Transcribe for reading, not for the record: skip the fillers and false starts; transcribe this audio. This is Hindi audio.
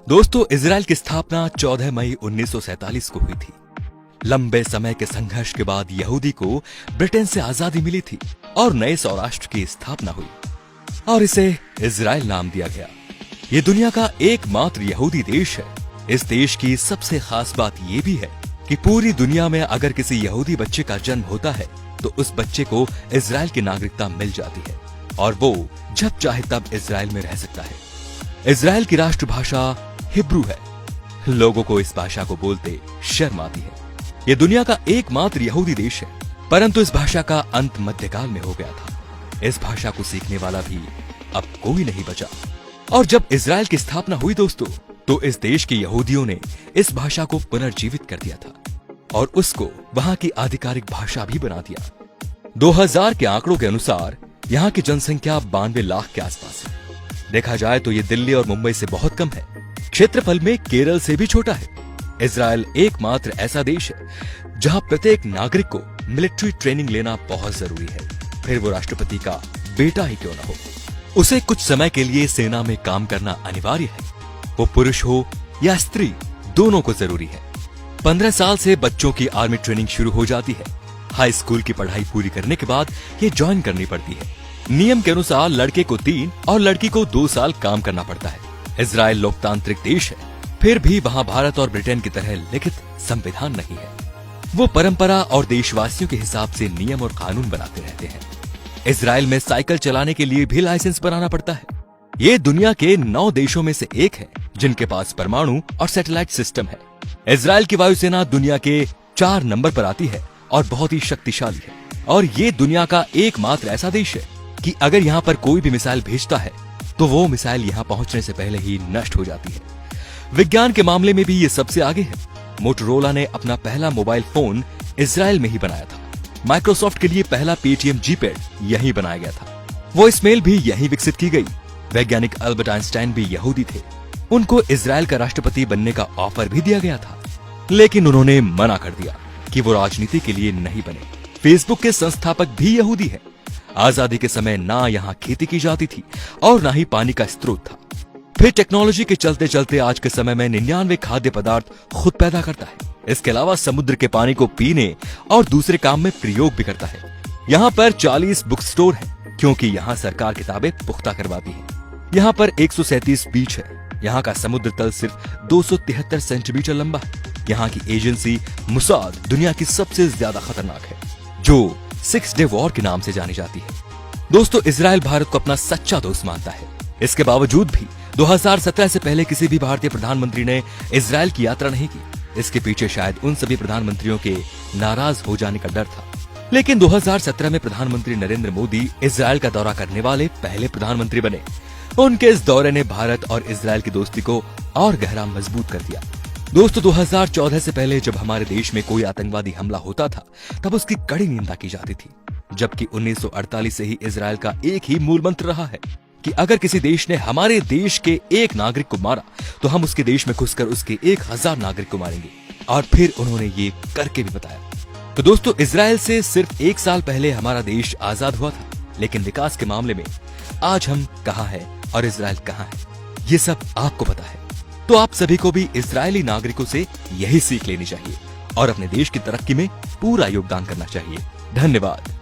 दोस्तों, इजराइल की स्थापना 14 मई 1947 को हुई थी। लंबे समय के संघर्ष के बाद यहूदी को ब्रिटेन से आजादी मिली थी और नए सौराष्ट्र की स्थापना हुई और इसे इजराइल नाम दिया गया। ये दुनिया का एकमात्र यहूदी देश है। इस देश की सबसे खास बात यह भी है कि पूरी दुनिया में अगर किसी यहूदी बच्चे का जन्म होता है तो उस बच्चे को इजराइल की नागरिकता मिल जाती है और वो जब चाहे तब इजराइल में रह सकता है। इजराइल की राष्ट्रभाषा हिब्रू है। लोगों को इस भाषा को बोलते शर्म आती है। ये दुनिया का एकमात्र यहूदी देश है, परंतु इस भाषा का अंत मध्यकाल में हो गया था। इस भाषा को सीखने वाला भी अब कोई नहीं बचा। और जब इजराइल की स्थापना हुई दोस्तों, तो इस देश के यहूदियों ने इस भाषा को पुनर्जीवित कर दिया था और उसको वहां की आधिकारिक भाषा भी बना दिया। 2000 के आंकड़ों के अनुसार यहाँ की जनसंख्या 92 लाख के आसपास है। देखा जाए तो ये दिल्ली और मुंबई से बहुत कम है। क्षेत्रफल में केरल से भी छोटा है। इजराइल एकमात्र ऐसा देश है जहां प्रत्येक नागरिक को मिलिट्री ट्रेनिंग लेना बहुत जरूरी है, फिर वो राष्ट्रपति का बेटा ही क्यों ना हो। उसे कुछ समय के लिए सेना में काम करना अनिवार्य है। वो पुरुष हो या स्त्री, दोनों को जरूरी है। 15 साल से बच्चों की आर्मी ट्रेनिंग शुरू हो जाती है। हाई स्कूल की पढ़ाई पूरी करने के बाद ये ज्वाइन करनी पड़ती है। नियम के अनुसार लड़के को 3 और लड़की को 2 साल काम करना पड़ता है। इजराइल लोकतांत्रिक देश है, फिर भी वहां भारत और ब्रिटेन की तरह लिखित संविधान नहीं है। वो परंपरा और देशवासियों के हिसाब से नियम और कानून बनाते रहते हैं। इजराइल में साइकिल चलाने के लिए भी लाइसेंस बनाना पड़ता है। ये दुनिया के 9 देशों में से एक है जिनके पास परमाणु और सैटेलाइट सिस्टम है। इजराइल की वायुसेना दुनिया के 4 नंबर पर आती है और बहुत ही शक्तिशाली है। और ये दुनिया का एकमात्र ऐसा देश है कि अगर यहाँ पर कोई भी मिसाइल भेजता है तो वो मिसाइल यहाँ पहुंचने से पहले ही नष्ट हो जाती है। विज्ञान के मामले में भी ये सबसे आगे है। मोटोरोला ने अपना पहला मोबाइल फोन इजराइल में ही बनाया था। माइक्रोसॉफ्ट के लिए पहला पेटीएम जीपैड यहीं बनाया गया था। वॉइसमेल भी यहीं विकसित की गई। वैज्ञानिक अल्बर्ट आइंस्टाइन भी यहूदी थे। उनको इजराइल का राष्ट्रपति बनने का ऑफर भी दिया गया था, लेकिन उन्होंने मना कर दिया कि वो राजनीति के लिए नहीं बने। फेसबुक के संस्थापक भी यहूदी है। आजादी के समय ना यहाँ खेती की जाती थी और ना ही पानी का स्रोत था। फिर टेक्नोलॉजी के चलते चलते आज के समय में 99 खाद्य पदार्थ खुद पैदा करता है। इसके अलावा समुद्र के पानी को पीने और दूसरे काम में प्रयोग भी करता है। यहाँ पर 40 बुक स्टोर है क्योंकि यहाँ सरकार किताबें पुख्ता करवाती है। यहाँ पर 137 बीच है। यहाँ का समुद्र तल सिर्फ 273 सेंटीमीटर लंबा है। यहाँ की एजेंसी मुसाद दुनिया की सबसे ज्यादा खतरनाक है, जो 6 डे वॉर के नाम से जानी जाती है। दोस्तों, इजराइल भारत को अपना सच्चा दोस्त मानता है। इसके बावजूद भी 2017 से पहले किसी भी भारतीय प्रधानमंत्री ने इजराइल की यात्रा नहीं की। इसके पीछे शायद उन सभी प्रधानमंत्रियों के नाराज हो जाने का डर था। लेकिन 2017 में प्रधानमंत्री नरेंद्र मोदी इजराइल का दौरा करने वाले पहले प्रधानमंत्री बने। उनके इस दौरे ने भारत और इजराइल की दोस्ती को और गहरा मजबूत कर दिया। दोस्तों, 2014 से पहले जब हमारे देश में कोई आतंकवादी हमला होता था तब उसकी कड़ी निंदा की जाती थी, जबकि 1948 से ही इजराइल का एक ही मूल मंत्र रहा है कि अगर किसी देश ने हमारे देश के एक नागरिक को मारा तो हम उसके देश में घुसकर उसके 1000 नागरिक को मारेंगे। और फिर उन्होंने ये करके भी बताया। तो दोस्तों, इजराइल से सिर्फ 1 साल पहले हमारा देश आजाद हुआ था, लेकिन विकास के मामले में आज हम कहाँ हैं और इजराइल कहाँ है, ये सब आपको पता है। तो आप सभी को भी इजरायली नागरिकों से यही सीख लेनी चाहिए और अपने देश की तरक्की में पूरा योगदान करना चाहिए। धन्यवाद।